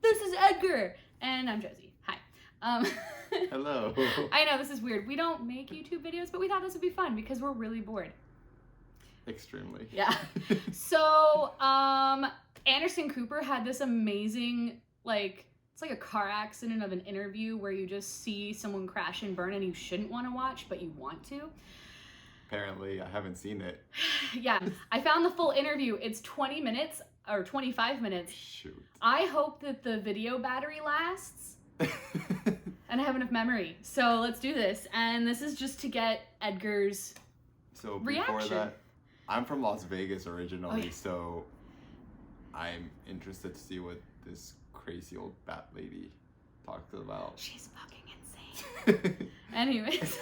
this is Edgar, and I'm Josie. Hi. Hello. I know this is weird. We don't make YouTube videos, but we thought this would be fun because we're really bored. Extremely. Yeah. So, Anderson Cooper had this amazing, it's like a car accident of an interview where you just see someone crash and burn and you shouldn't want to watch, but you want to. Apparently, I haven't seen it. Yeah, I found the full interview. It's 20 minutes or 25 minutes. Shoot. I hope that the video battery lasts and I have enough memory. So let's do this. And this is just to get Edgar's reaction. Before that, I'm from Las Vegas originally, Oh, yeah. so I'm interested to see what this crazy old bat lady talked about. She's fucking insane. Anyways.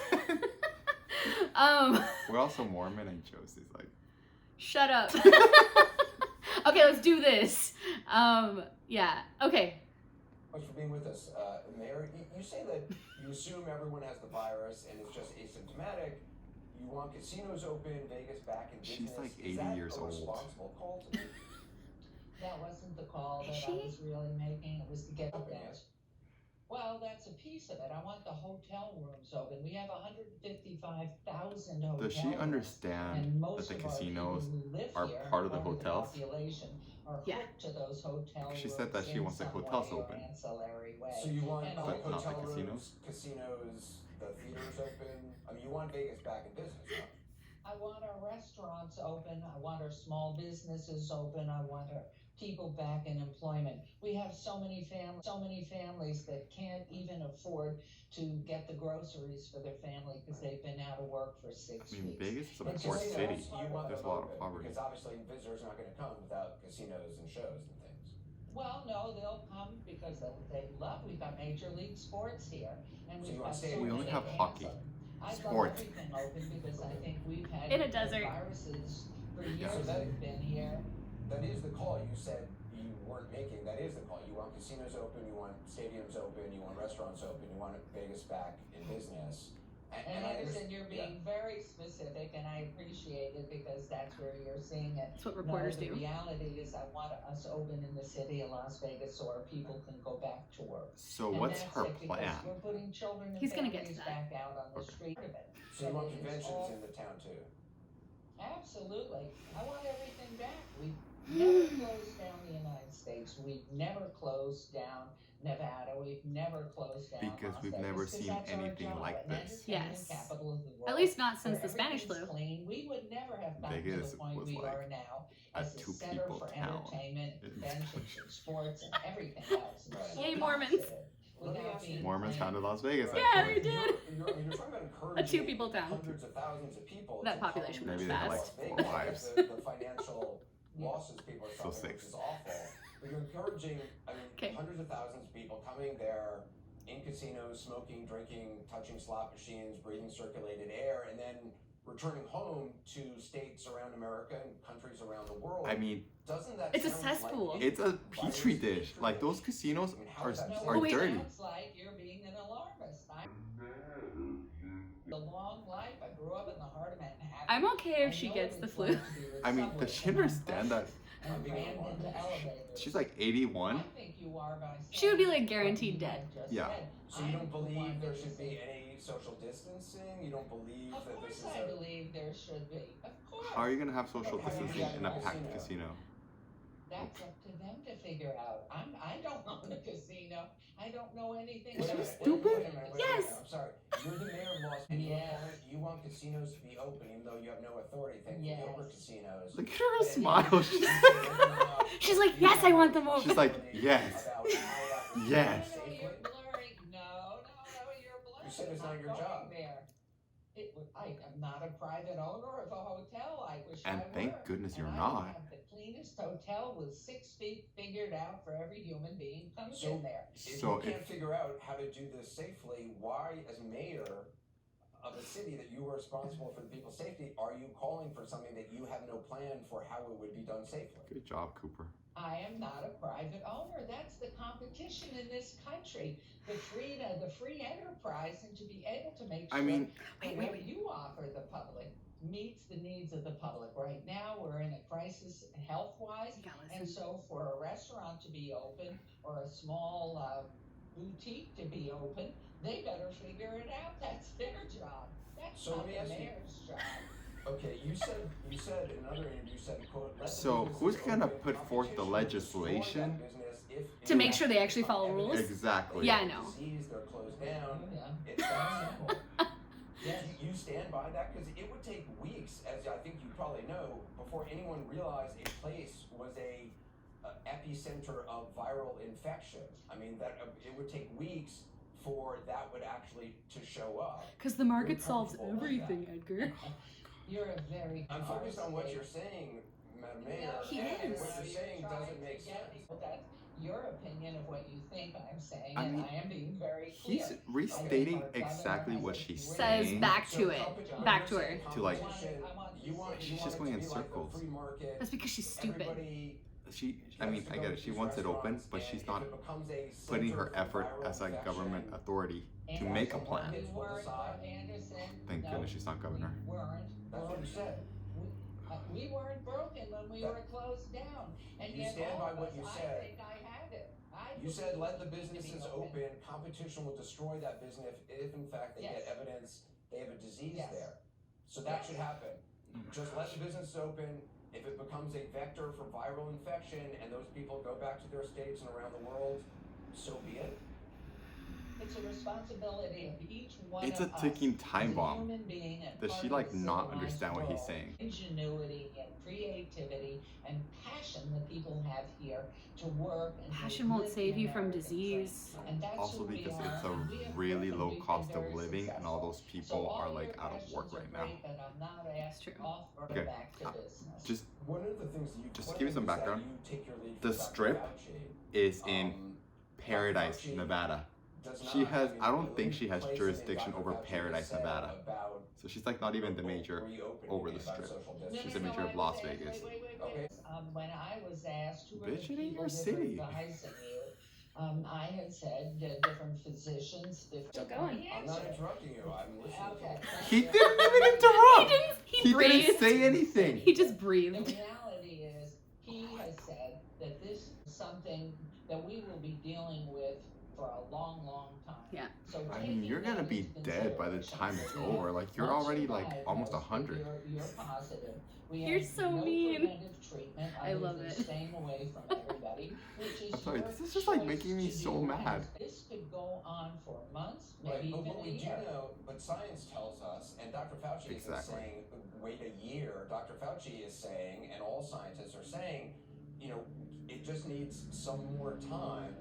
We're also Mormon, and Josie's like, shut up. Okay, let's do this. Yeah, okay. Thanks for being with us. Mayor, you say that you assume everyone has the virus and it's just asymptomatic. You want casinos open, Vegas back in business. She's like 80 Is that years a old. responsible call to make? That wasn't the call that I was really making. It was to get the gas. Well, that's a piece of it. I want the hotel rooms open. We have 155,000 hotels. does she understand that the casinos are part of the hotels? Are hooked to those hotel She said that she wants the hotels open. So you want And the But not the hotel casinos? rooms, casinos, the theaters open? I mean, you want Vegas back in business, huh? I want our restaurants open. I want our small businesses open. I want our people back in employment. We have so many families that can't even afford to get the groceries for their family because they've been out of work for 6 I mean, weeks. Vegas is a And poor casinos, city. you want There's a them lot of open, poverty. because obviously visitors are not going to come without casinos and shows and things. Well, no, they'll come because they love. We've got Major League Sports here, and So we've you want got stadiums? so We only many have fans hockey. of- I'd Sports. love everything open because I think we've had In a desert. viruses for Yeah. years. So We've been here. That is the call you said you weren't making. That is the call. You want casinos open, you want stadiums open, you want restaurants open, you want Vegas back in business. And I Anderson, understand- you're being very specific, and I appreciate it because that's where you're seeing it. That's what reporters The do. reality is, I want us open in the city of Las Vegas so our people can go back to work. So And what's that's her it, because plan? We're putting children and He's gonna get to families that. back out on the street of it. So you want And it's conventions all- in the town too? Absolutely. I want everything back. We've never closed down the United States. We've never closed down Nevada. We've never closed down Because Las we've Vegas, never 'cause seen that's our anything job, like an this. entertainment Yes. capital of the world, At least not since where the Spanish everything's flu. Clean. We would never have gotten Vegas to the point was we like are now a as a center two-people for town. entertainment, conventions, and sports, and everything else. And it's Yay, the Mormons. opposite, Let me without ask you- being Mormons planned. founded Las Vegas. Yeah, actually. they did. You're talking about encouraging two-people town. hundreds of thousands of people. That to population come was Maybe they had, fast. like, Las 4 Vegas, wives. The financial losses people are So suffering, which 6. is awful. But you're encouraging, Okay. hundreds of thousands of people coming there in casinos, smoking, drinking, touching slot machines, breathing circulated air, and then returning home to states around America and countries around the world. I mean, doesn't that It's a sound like cesspool. it's a petri dish. Like, those casinos how are, is that No, are wait. it dirty. sounds like you're being an alarmist. The long life. I grew up in the heart of Manhattan. I'm okay if I she know gets what the it's flu. like to be with I mean, subway does she and understand that? and ran into elevators. She's like 81. I think you are by She would be, like, saying guaranteed what you dead. had just Yeah. said. So you I'm don't the one believe there that should is be saying- any social distancing? You don't believe Of that this course is I a... believe there should be. Of course. How are you gonna have social How do you do distancing that in a in a packed casino? casino? That's up to them to figure out. I don't own a casino. I don't know anything Is about she it. stupid? Wait a minute, Yes. I'm sorry. You're the mayor of Los Angeles. Yes. You want casinos to be open even though you have no authority. Thank you. Yes. Over casinos. Look at her But smile. She's like, yes, I want them open. She's like, yes. Yes. No, you're blurring. No, you're blurring. You said it's I'm not your going job. There. I am not a private owner of a hotel. I wish And I were. thank goodness you're And not. I have the cleanest hotel with 6 feet figured out for every human being comes So- in there. If So you can't figure out how to do this safely, why, as mayor of a city that you are responsible for the people's safety, are you calling for something that you have no plan for how it would be done safely? Good job, Cooper. I am not a private owner. That's the competition in this country. The free enterprise, and to be able to make sure I mean, that wait, what you offer the public meets the needs of the public. Right now, we're in a crisis health-wise, You gotta and listen. so for a restaurant to be open or a small boutique to be open, they better figure it out. That's their job. That's So not let me the ask you. mayor's job. Okay, you said in another interview, you said, quote, let the So who's businesses gonna open, put forth the competition will destroy that legislation business if, To in make fact, sure they actually become follow rules? evidence exactly? Yeah, I they know. have disease, they're closed down. Oh, yeah. It's that simple. Yes. Do you stand by that? Because it would take weeks, as I think you probably know, before anyone realized a place was a epicenter of viral infection. I mean, that it would take weeks for that would actually to show up. Because the market You're solves comfortable with everything, Edgar. You're a very I'm hard focused on what state. you're saying, Madam Mayor, He and is. what you're saying trying doesn't to make get sense. me- That's your opinion of what you think I'm saying, I and mean, I am being very clear. He's restating Our governor exactly has what a she's great- Says saying. back to it. But Back you're to her. saying To, like- competition, I want you want She's you just want going it in to be like the circles. free market. That's because she's stupid. Everybody I mean, I get it. She wants it open, but she's not putting her effort as a government authority to make a plan. We weren't, Anderson. Thank no, goodness she's not governor. We weren't. That's what you said. We weren't broken when we were closed down, and You yet stand all by of what us, you I said. think I had it. You said let the believe we need to be businesses open. Competition will destroy that business if in fact they get Yes. evidence they have a disease Yes. there. So that Yes. should happen. Just let the business open. If it becomes a vector for viral infection and those people go back to their states and around the world, so be it. It's a responsibility of each one It's of a us ticking time as a bomb. human being and Does part she of like the not civilized understand what he's world. saying? Ingenuity and creativity and passion that people have here to work and Passion to won't live save the you from American disease. dream. And that's Also who we because are. it's a We have really proven low we've been cost of very living, and all those successful. people So are all like your out of work questions right are now. great, but I'm not That's true. off or Okay. back to business. Just One of the things that you Just to give you some claim is that background, you take your lead the from Dr. strip Fauci. is in Um, Paradise, Dr. Fauci Nevada. does She not has, have I don't any think she has place in jurisdiction Dr. over Fauci Paradise, said Nevada. about So she's like not even the major reopening over and the about strip. social No, She's distancing. a no, major no, of I Las was asked- Vegas. Wait. Okay. When I was asked who are the Bitch, it ain't people your that city. are advising you, I had said different physicians, different. Still going. He I'm not answered. interrupting you. I'm listening. Okay. He didn't even interrupt. He He breathed. didn't say anything. He just The breathed. reality is, he has said that this is something that we will be dealing with for a long, long time. Yeah. So I taking mean, you're that gonna be into dead by the time it's consideration, over. Like you're once already like diagnosed, almost if 100. You're positive. We You're have so no mean. preventive treatment I other love than it. staying away from everybody, which is I'm sorry, your this is just like choice making me to so do. mad. And this could go on for months, Right, maybe but even what a we do year. know, but science tells us, and Dr. Fauci isn't Exactly. saying wait a year. Dr. Fauci is saying, and all scientists are saying, you know, it just needs some more time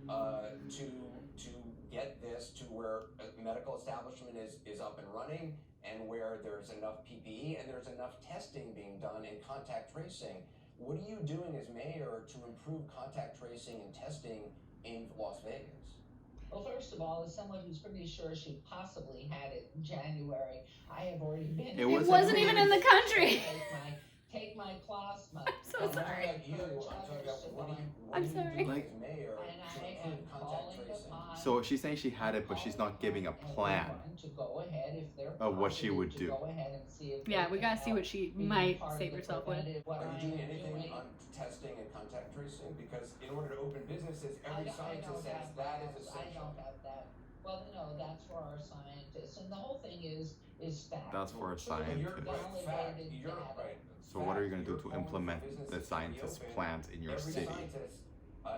to get this to where a medical establishment is up and running, and where there's enough PPE and there's enough testing being done in contact tracing. What are you doing as mayor to improve contact tracing and testing in Las Vegas? Well, first of all, as someone who's pretty sure she possibly had it in January, I have already been. It wasn't even in the country. Take my plasma. I'm so sorry. I'm talking about what are you I'm doing sorry. as mayor And to I am improve contact calling tracing? upon. So she's saying she had it, but she's not giving a plan To go ahead if they're of what she positive, would to do. Go ahead and see if Yeah, they we can gotta see help what she be might part of save the herself with. preventive- what Are I you doing am anything doing. on testing and contact tracing? Because in order to open businesses, every scientist says that is I essential. don't have that. Well, no, that's for our scientists, and the whole thing is fact. That's for a But you're scientist. right, fact, Validated you're data. right. So what are you gonna do You're to calling for implement businesses the to scientist's reopen. plans in your Every city? scientist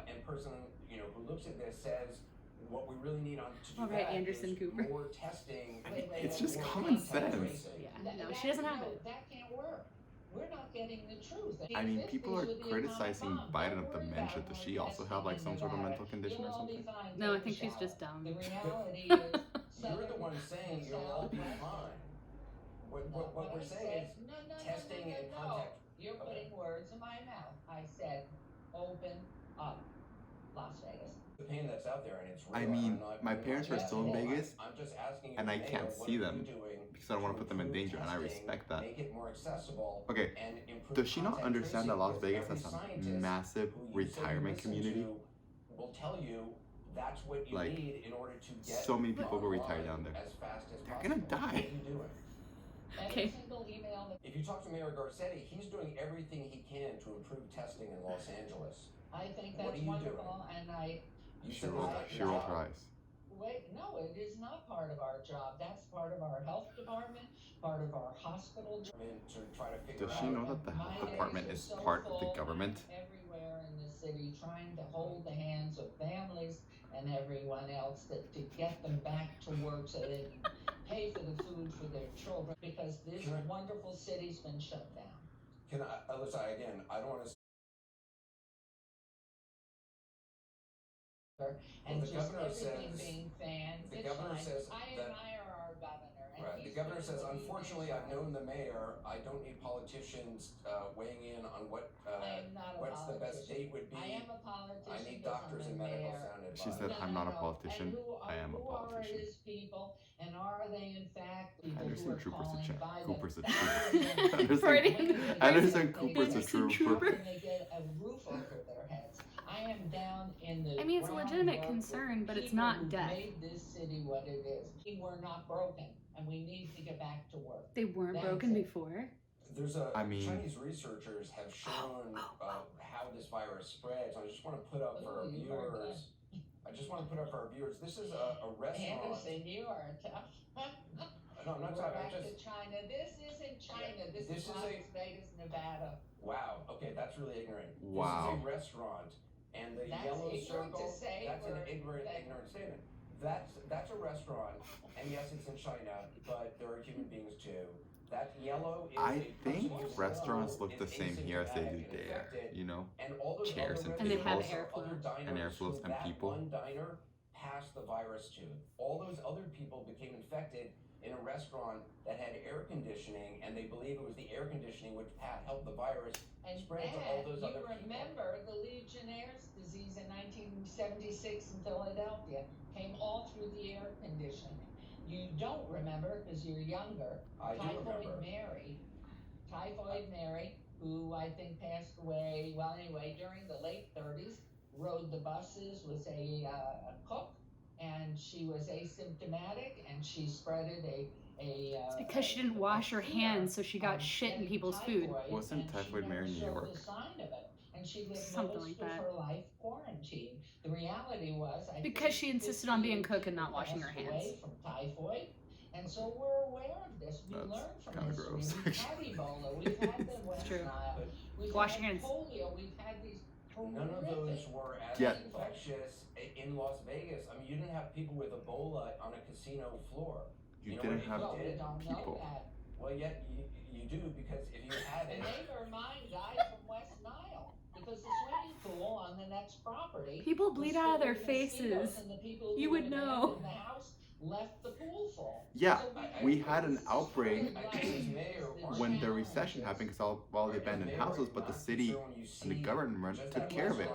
and person who looks at this says what we really need to do All right, that Anderson is Cooper. more testing. I mean, and it's just more common contact sense. tracing. Yeah, no, she doesn't have it. That can't work. We're not getting the truth. I mean, The people 50s are with the criticizing atomic bomb. Biden Don't of worry dementia. about Does it. she We're also have like some testing sort of in mental Nevada. condition or You'll all be something? fine. No, I Take think a she's shower. just dumb. The reality is, You're the one saying you'll all be fine. What we're saying is testing and contact. You're putting words in my mouth. I said, open up Las Vegas. The pain that's out there, and it's real. I and mean, I'm not- my I'm not parents are still in asking- Vegas, I'm just asking you, and I Mayor, can't what see are them you doing because I don't want to put them in improve danger, and I testing, respect that. Make it more accessible. Okay, And improve does she not contact understand that tracing? Las Because Vegas every has a scientist massive who you say you retirement listen community? to will tell you that's what you Like, need in order to get so many people go online retire down there. as fast as They're possible. gonna die. What are you doing? Okay. single email that If you talk to Mayor Garcetti, he's doing everything he can to improve testing in Los Angeles. I think What that's are you wonderful, doing? and I You She said rolled, that's not she your rolled job. her eyes. wait, no, it is not part of our job. That's part of our health department, part of our hospital job. To try to figure Does out. she know that the My health days department are is so part of the full. government? I'm everywhere in the city trying to hold the hands of families and everyone else to get them back to work so they can pay for the food for their children, because this Can I- wonderful city's been shut down. Can I, Alyssa, again, I don't want to. And the just governor everything says- being fanned. the It's governor fine. says I that- admire our governor. And Right. The he's governor doing says, what he unfortunately, thinks I've right. known the mayor. I don't need politicians weighing in on what I am not a what's the best politician. date would be. I am a politician. I need because doctors I'm and the medical mayor. sound advice. She said, I'm not a politician, And I am a who are politician. his people, and are they in fact people who Anderson are Cooper's a calling check. by Cooper's a the trooper. thousands? Freudian- Anderson Cooper's a Anderson trooper. How can they get a roof over their heads? I am down in the I mean, it's a legitimate groundwork with concern, but it's people not who death. made this city what it is. We're not broken, and we need to get back to work. They weren't That's broken it. before. There's a I mean- Chinese researchers have shown how this virus spreads. I just want to put up for our Ooh, you are viewers. I just want to put up for our viewers. This is a restaurant. Anderson, you are tough. No, I'm not We're talking. back Just to China. This isn't China. Yeah, this this is is Las a- Vegas, Nevada. wow. Okay, that's really ignorant. Wow. This is a restaurant, and the That's yellow ignorant to circle. say That's an for- ignorant statement. That's a restaurant, and yes, it's in China, but there are human beings too. That yellow is I a think person who's restaurants ill, look the is same here as they do asymptomatic and there. infected, You know? and all those Chairs other and they have restaurants are airflow. other diners And airflows who and that people. one diner passed the virus to. All those other people became infected in a restaurant that had air conditioning, and they believe it was the air conditioning which helped the virus And spread to all those you other people. remember the Legionnaire's disease in 1976 in Philadelphia came all through the air conditioning. You don't remember because you're younger. I do remember. Typhoid Mary, who I think passed away, well, anyway, during the late 30s, rode the buses, was a cook, and she was asymptomatic, and she spreaded It's because she didn't wash her hands, so she got shit in people's food. Wasn't Typhoid Mary in New York? A sign of it, and she lived Something most like of that. her life quarantined. The reality was, I Because think she insisted on being 50 cook and not washing her passed hands. away from typhoid, and so we're aware of this. We That's learn from kinda history. gross, We've had Ebola, we've had the West true. Nile, we've Wash had your hands. polio, we've had these None of those were as Yeah. infectious in Las Vegas. I mean, you didn't have people with Ebola on a casino floor. You know didn't what have you Well, we did? don't people. know that. Well, yet you do, because if you had A it, neighbor of mine died from West Nile because the swimming pool on the next property. People bleed was out of filled their with mosquitoes, faces. and the people You who would had know. abandoned the house left the pool full. Yeah, So we had an outbreak when the challenges. recession happened because all the abandoned houses, but the city and the government took care of it.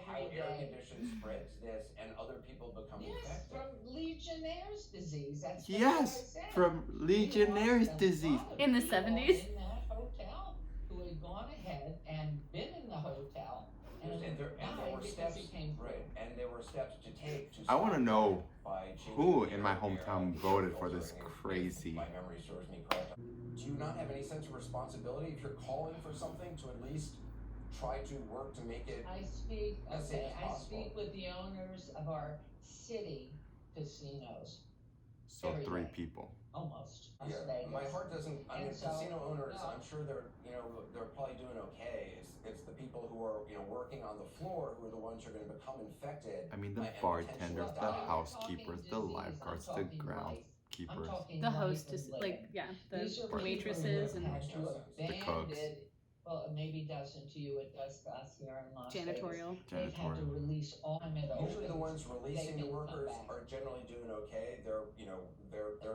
How air conditioning spreads this and other people become Yes, infected. from Legionnaire's disease. That's Yes, what I said. from Legionnaire's We lost a disease. lot of In the people 70s? In that hotel, who had gone ahead and been in the hotel and And there died were because steps, he came through. right? And there were steps to take to. I want to stop know that by changing who the in my air hometown filter voted for this if crazy. My memory serves me correct. Do you not have any sense of responsibility if you're calling for something to at least try to work to make it? I speak, As safe okay, as I possible. speak with the owners of our city casinos, So Every 3 day. people. almost. Las Yeah, Vegas. my heart doesn't. I mean, And so, casino owners. no. I'm sure they're probably doing okay. It's the people who are working on the floor who are the ones who are going to become infected. I mean, the and bartenders, potentially the die. housekeepers, the lifeguards, the I'm groundskeepers. talking The life hostess, and like, living. yeah, These the are people waitresses who and have had to The cooks. abandon. Well, it maybe doesn't to you, it does to us here in Las Vegas. janitorial. They've had to Janitorial. release all of it. Usually the ones releasing They the can come workers back. are generally doing okay. They're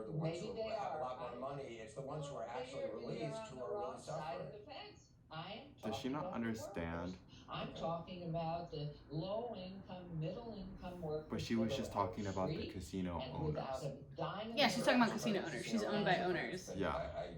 the ones Maybe who they have are. a lot more money. It's the ones who are actually You're released on who the are wrong really side suffering. of the fence. I am Does she talking not about the understand? workers. I'm talking about the low income, middle income workers. But she was that just are talking about the free casino and without owners. a dime in Yeah, she's their talking about pocket. casino owners. She's owned by owners. Yeah.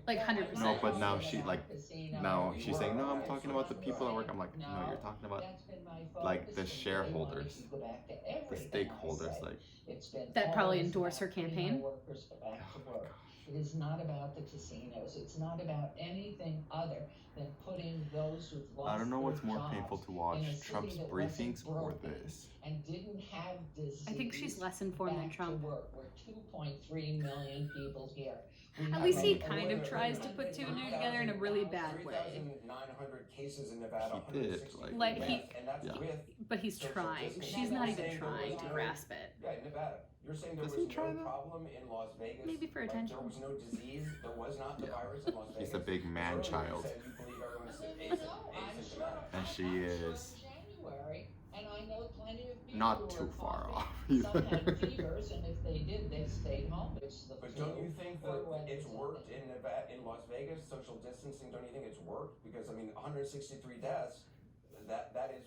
Like, 100%. No, but now she, like, Casino. Now You she's were saying, no, I'm right. talking about the people at work. I'm like, no, you're talking about That's been my like, focus the from day one. shareholders, If you go back to the everything I stakeholders, say, like, it's been That probably always endorse her about putting campaign. our workers back to oh my work. gosh. It is not about the casinos. It's not about anything other than putting those who've lost I don't know what's more jobs painful to in watch, a city Trump's that briefings wasn't or broken this. and didn't have disease. I think she's less informed than back Trump. to work. We're 2.3 million people here. At least he kind of tries to put two and two together in a really bad way. 3,900 cases in Nevada. He did, 163 like deaths, he, and that's with but he's social trying. distancing. She's not You're even saying trying to there was grasp it. Yeah, in Nevada. You're saying there Does was he try no that? problem in Las Vegas. Maybe for Like, attention. there was no disease. There was not the virus in Las Vegas. He's a big man child. You believe everyone's No, I'm sure. And she is In January, and I know plenty of people not who too are far coughing. off Some had either. fevers, and if they did, they stayed home. It's the But flu, don't you think or that whether it's worked something. in Nevada, in Las Vegas, social distancing? Don't you think it's worked? Because I mean, 163 deaths, that is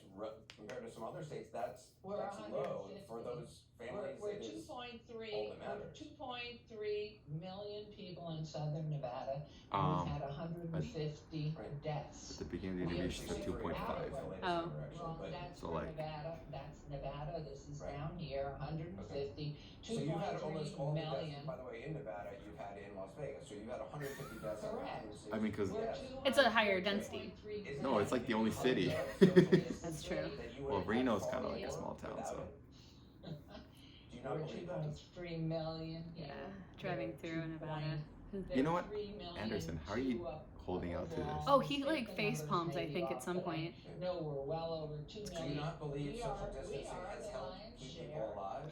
compared to some other states, that's We're low 150. for those families. We're It is 2.3. all that We're matters. 2.3 million people in southern Nevada, and Um, we've had 150 Right. deaths. At the beginning of the We year, have she said 2.5. Oh. Well, that's So, for like- Nevada. That's Nevada. This is Right. down here, 150. So you've had 2.3 almost all the deaths, million. by the way, in Nevada, you've had in Las Vegas. So you've had 150 deaths. and Correct. 160 I mean, 'cause- We're deaths. It's a higher density. 2.3 No, it's like the only city. That's true. Well, Reno's kind of like a small town, so. Do you not We're believe that? 2.3 million. Yeah, here. driving There through are Nevada. You know what, 3 million Anderson, how are you holding out to this? Oh, he like face palms, I think, at some point. No, we're well over 2 Do million. you not believe We social are distancing has the helped lion's keep share. people alive?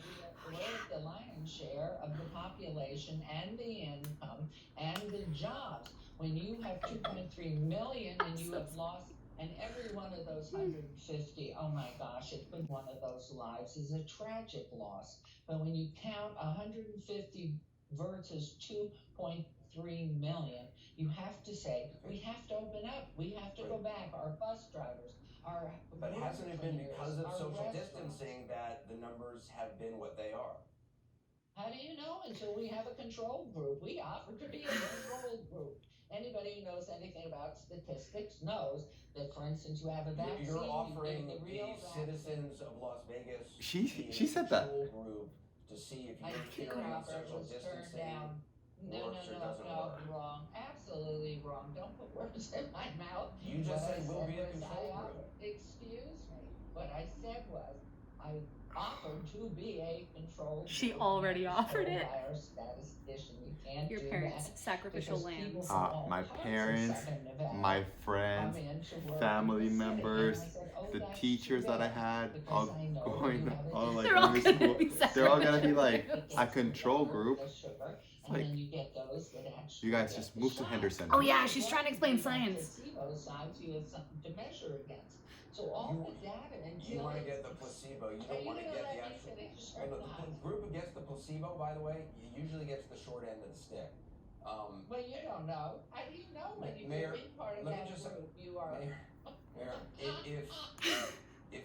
We're the lion's share of the population and the income and the jobs. When you have 2.3 million and you have lost, and every one of those 150, oh my gosh, it could one of those lives is a tragic loss. But when you count 150 versus 2.3 million, you have to say, we have to open up. We have to go back. Our bus drivers, our But room hasn't it been cleaners, because of our social restaurants. distancing that the numbers have been what they are? How do you know until we have a control group? We offer to be a control group. Anybody who knows anything about statistics knows that, for instance, you have a vaccine. You're offering you give the real the vaccine. citizens of Las Vegas She be in she a said that. control group to see if I your think theory on Robert social was turned distancing down. No, works or no, doesn't no, work. wrong. Absolutely wrong. Don't put words in my mouth. You just What I said we'll be a was, control I group. offered. Excuse me. What I said was, I offered to be a control group. She already And I was offered told it. by our statistician, you can't Your do parents' that. sacrificial Because people lambs. from all My parts of parents, Southern Nevada my come friends, in to work in family the city. And I members, said, oh, the that's teachers too that I bad, had, because all I know going, you have a all like They're all going to gonna school. be They're all gonna be sacrificial like lambs. a control group. The sugar, and Like, then you get those that actually you guys get just the move to shot. Henderson. Oh yeah, she's trying to explain science. Placebo sides, you have something to measure against. So all the data until You want to get it's- the placebo. You Are don't you want to gonna get let the me actual. finish No, or no, not? the group who gets the placebo, by the way, usually gets the short end of the stick. Well, you don't know. How do you know when you're Mayor, in part of let me that just say- group? You are. Mayor, if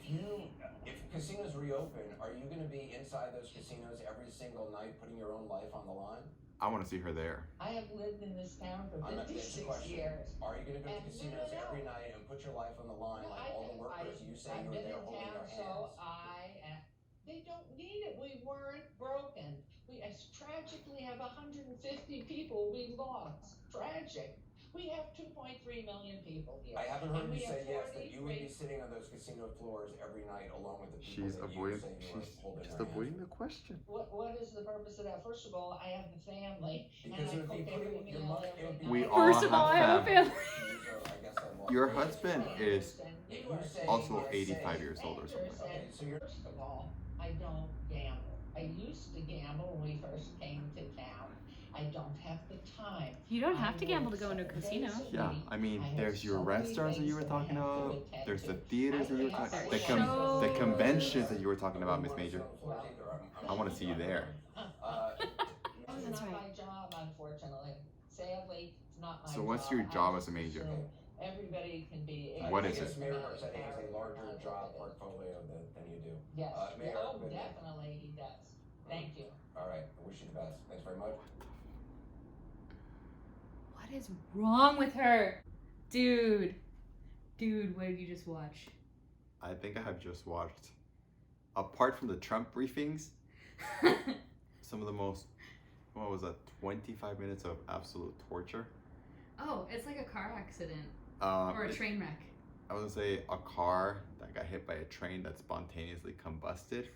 casinos reopen, are you going to be inside those casinos every single night, putting your own life on the line? I want to see her there. I have lived in this town for I'm not- that's the 56 question. years. Are you going to go to And no, casinos no, no. every night and put your life on the line No, like all the workers? You say I've you're been there in holding town, their so hands. they don't need it. We weren't broken. We tragically have 150 people we lost. Tragic. We have 2.3 million people here. I haven't heard And you we say have yes that you would be 43 sitting on those casino floors every night along with the people She's that avoiding. you say you She's are holding just their avoiding hands. the question. What is the purpose of that? First of all, I have the family, Because and it I would be cook every putting your meal money. It would be. We every all night. First of all, I have have a family. I guess I lost. Your husband is If you say also yes, 85 say- years old or something. Okay, so you're. First of all, I don't gamble. I used to gamble when we first came to town. I don't have the time. You don't have I to gamble to work go into a 7 casino. days a Yeah, week. I mean, I have there's your so many restaurants that you were things that I talking have to about. attend There's the to. theaters that you were I talking. have The shows. conventions that you were talking about, Miss Major. Well, I want to see you there. It's That's not right. my job, unfortunately. Sadly, it's not my job. So what's your I job just as a major? assume Everybody can be. What I is guess it? Mayor Garcetti has a larger job portfolio than you do. Yes. Mayor, Oh, good day. definitely he does. Thank you. All right. I wish you the best. Thanks very much. What is wrong with her? Dude, what did you just watch? I think I have just watched, apart from the Trump briefings, some of the most what was that? 25 minutes of absolute torture. Oh, it's like a car accident Um, or a train wreck. I was gonna say a car that got hit by a train that spontaneously combusted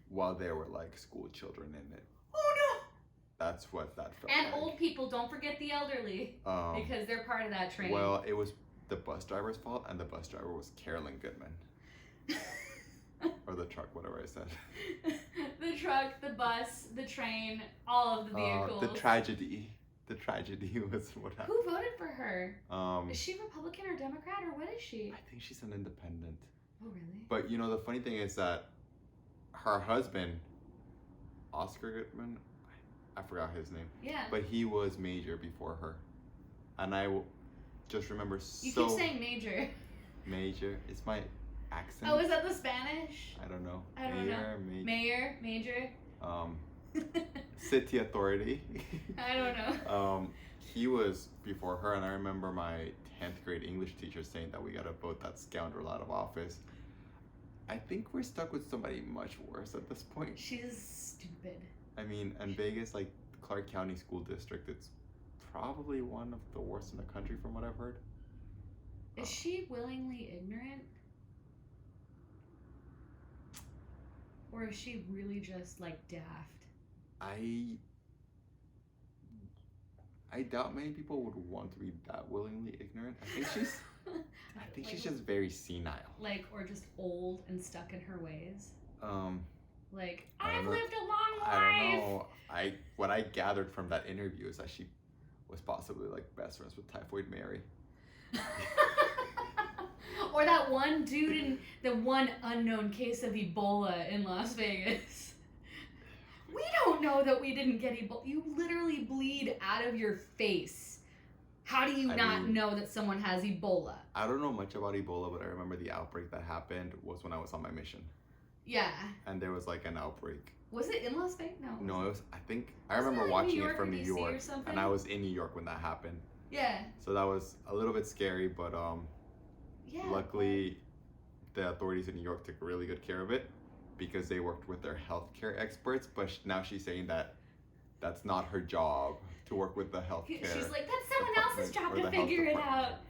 while there were like school children in it. Oh no! That's what that felt And like. old people, don't forget the elderly, because they're part of that train. Well, it was the bus driver's fault, and the bus driver was Carolyn Goodman. Or the truck, whatever I said. The truck, the bus, the train, all of the vehicles. The tragedy. The tragedy was what happened. Who voted for her? Um, Is she Republican or Democrat, or what is she? I think she's an independent. Oh, really? But you know, the funny thing is that her husband, Oscar Goodman, I forgot his name. Yeah. But he was major before her. And I just remember You keep saying major. Major. It's my accent. Oh, is that the Spanish? I don't know. I don't know. Major. Major. City authority. I don't know. He was before her, and I remember my 10th grade English teacher saying that we gotta vote that scoundrel out of office. I think we're stuck with somebody much worse at this point. She's stupid. I mean, and Vegas, like Clark County School District, it's probably one of the worst in the country from what I've heard. Is she willingly ignorant? Or is she really just like daft? I doubt many people would want to be that willingly ignorant. I think she's Like, she's just very senile. Like, or just old and stuck in her ways. Like, I don't I've know. lived a long life. I don't know. What I gathered from that interview is that she was possibly like best friends with Typhoid Mary. Or that one dude in the one unknown case of Ebola in Las Vegas. We don't know that we didn't get Ebola. You literally bleed out of your face. How do you not know that someone has Ebola? I don't know much about Ebola, but I remember the outbreak that happened was when I was on my mission. Yeah. And there was like an outbreak. Was it in Las Vegas? No. No, it was. I Wasn't remember it like watching New York it from or New DC York, or something? and I was in New York when that happened. Yeah. So that was a little bit scary, but Yeah. luckily, the authorities in New York took really good care of it because they worked with their healthcare experts. But now she's saying that that's not her job to work with the healthcare. She's like, that's someone else's job or to the health figure it department. out.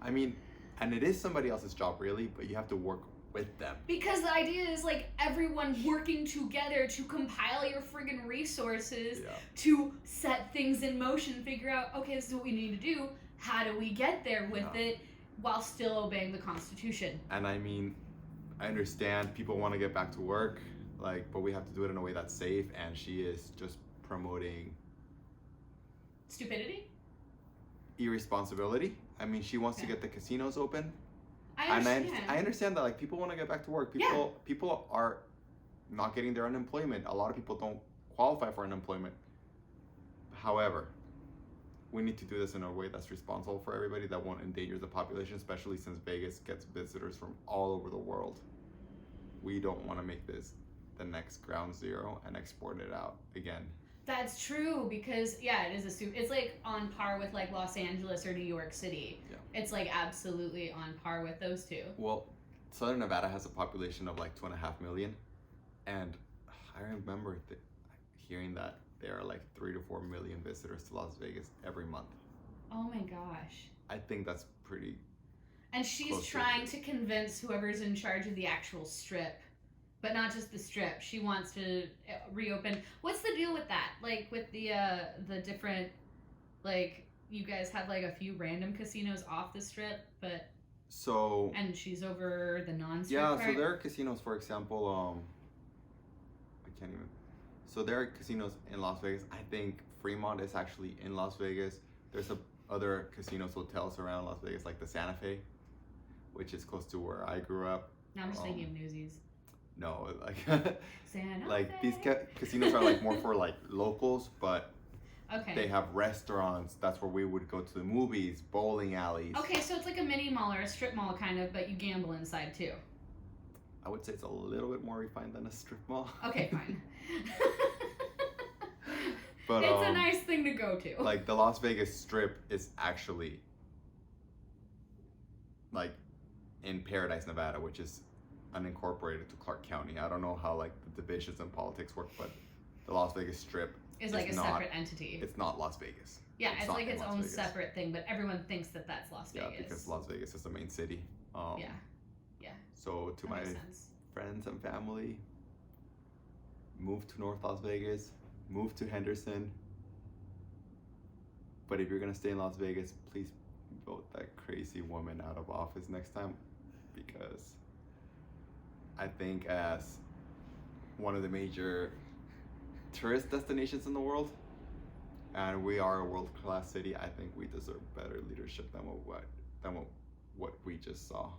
I mean, and it is somebody else's job, really, but you have to work with them. Because the idea is like everyone working together to compile your friggin' resources to set things in motion, figure out, okay, this is what we need to do. How do we get there with it while still obeying the Constitution? And I mean, I understand people want to get back to work, like, but we have to do it in a way that's safe, and she is just promoting Stupidity? irresponsibility. I mean, she wants to get the casinos open. I understand. And I understand that, like, people want to get back to work. People are not getting their unemployment. A lot of people don't qualify for unemployment. However, we need to do this in a way that's responsible for everybody, that won't endanger the population, especially since Vegas gets visitors from all over the world. We don't want to make this the next ground zero and export it out again. That's true, because it is it's like on par with like Los Angeles or New York City. Yeah. It's like absolutely on par with those two. Well, Southern Nevada has a population of like 2.5 million, and I remember hearing that there are like 3 to 4 million visitors to Las Vegas every month. Oh my gosh. I think that's pretty. And she's trying to convince whoever's in charge of the actual strip. But not just the strip. She wants to reopen. What's the deal with that? Like with the different, like, you guys have like a few random casinos off the strip, but and she's over the non-strip part? So there are casinos, for example, I can't even. So there are casinos in Las Vegas. I think Fremont is actually in Las Vegas. There's other casinos, hotels around Las Vegas, like the Santa Fe, which is close to where I grew up. Now I'm just thinking of Newsies. No, like Santa like Fe. these casinos are like more for like locals, but okay. They have restaurants. That's where we would go to the movies, bowling alleys. Okay, so it's like a mini mall or a strip mall kind of, but you gamble inside too. I would say it's a little bit more refined than a strip mall. Okay, fine. But it's a nice thing to go to. Like the Las Vegas Strip is actually like in Paradise, Nevada, which is unincorporated to Clark County. I don't know how like the divisions in politics work, but the Las Vegas Strip is like a separate entity. It's not Las Vegas. Yeah, it's not like in its Las own Vegas. separate thing, but everyone thinks that that's Las Vegas. Yeah, because Las Vegas is the main city. Yeah. So to That my makes sense. friends and family, move to North Las Vegas, move to Henderson. But if you're gonna stay in Las Vegas, please vote that crazy woman out of office next time, because I think as one of the major tourist destinations in the world, and we are a world-class city, I think we deserve better leadership than what we just saw.